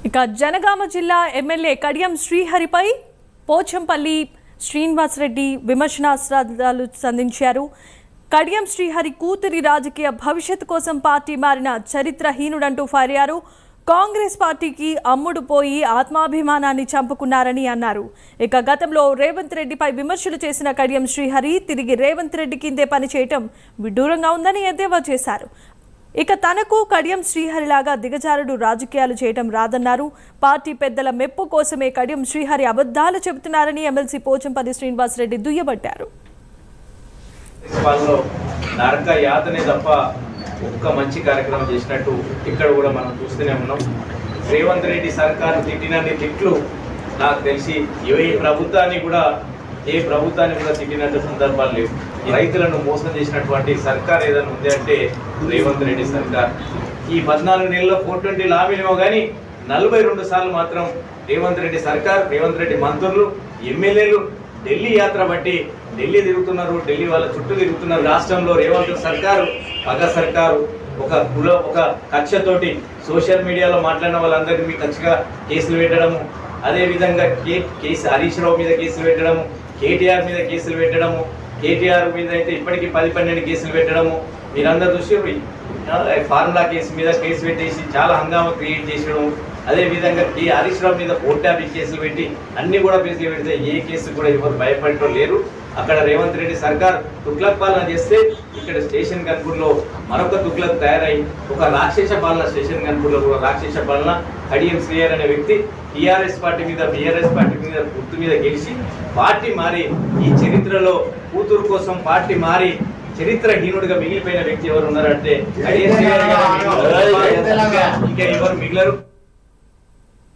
ఇక జనగామ జిల్లా ఎమ్మెల్యే కడియం శ్రీహరిపై పోచంపల్లి శ్రీనివాసరెడ్డి విమర్శనాస్త్రాలు సంధించారు. కడియం శ్రీహరి కూతురి రాజకీయ భవిష్యత్తు కోసం పార్టీ మారిన చరిత్రహీనుడంటూ ఫైర్ అయ్యారు. కాంగ్రెస్ పార్టీకి అమ్ముడు పోయి ఆత్మాభిమానాన్ని చంపుకున్నారని అన్నారు. ఇక గతంలో రేవంత్ రెడ్డిపై విమర్శలు చేసిన కడియం శ్రీహరి తిరిగి రేవంత్ రెడ్డి కిందే పనిచేయటం విడ్డూరంగా ఉందని ఎద్దేవా చేశారు. ఇక తనకు కడియం శ్రీహరిలాగా దిగజారుడు రాజకీయాలు చేయటం రాదన్నారు. పార్టీ పెద్దల మెప్పు కోసమే కడియం శ్రీహరి అబద్ధాలు చెబుతున్నారని ఎమ్మెల్సీ పోచంపల్లి శ్రీనివాసరెడ్డి దుయ్యబట్టారు. నరక యాతనే తప్ప ఒక్క మంచి కార్యక్రమం చేసినట్టు ఇక్కడ కూడా మనం చూస్తూనే ఉన్నాం. రేవంత్ రెడ్డి సర్కారు తిట్టినన్ని తిట్లు నాకు తెలిసి ఏ ప్రభుత్వాన్ని కూడా తిట్టినట్టు సందర్భాలు లేవు. రైతులను మోసం చేసినటువంటి సర్కార్ ఏదైనా ఉంది అంటే రేవంత్ రెడ్డి సర్కార్. ఈ 14 నెలల్లో 420 లాభేమో కానీ 42 సార్లు మాత్రం రేవంత్ రెడ్డి సర్కార్, రేవంత్ రెడ్డి మంత్రులు, ఎమ్మెల్యేలు ఢిల్లీ యాత్ర బట్టి ఢిల్లీ తిరుగుతున్నారు, ఢిల్లీ వాళ్ళ చుట్టూ తిరుగుతున్నారు. రాష్ట్రంలో రేవంత్ సర్కారు పగ సర్కారు, ఒక కక్షతోటి సోషల్ మీడియాలో మాట్లాడిన వాళ్ళందరినీ మీ కక్షగా కేసులు పెట్టడము, అదేవిధంగా హరీష్ రావు మీద కేసులు పెట్టడము, కేటీఆర్ మీద కేసులు పెట్టడము, కేటీఆర్ మీద అయితే ఇప్పటికీ 10-12 కేసులు పెట్టడము మీరందరూ చూసి ఫార్ములా కేసు మీద కేసు పెట్టేసి చాలా హంగామా క్రియేట్ చేసడం. అదేవిధంగా హరీష్ రావు మీద 450 కేసులు పెట్టి అన్ని కూడా కేసులు పెడితే ఏ కేసు కూడా ఎవరు భయపడటం లేరు. అక్కడ రేవంత్ రెడ్డి సర్కార్ తుగ్లక్ పాలన చేస్తే ఇక్కడ స్టేషన్ గన్పూర్లో మరొక తుగ్లక్ తయారై ఒక రాక్షస పాలన, స్టేషన్ గన్పూర్లో కూడా రాక్షస పాలన. కడియం శ్రీహరి అనే వ్యక్తి టీఆర్ఎస్ పార్టీ మీద, బీఆర్ఎస్ పార్టీ మీద గుర్తు మీద గెలిచి పార్టీ మారి ఈ చరిత్రలో కూతురు కోసం పార్టీ మారి చరిత్రహీనుడిగా మిగిలిపోయిన వ్యక్తి ఎవరు ఉన్నారంటే కడియం శ్రీహరి. ఇంకా ఎవరు మిగిలరు.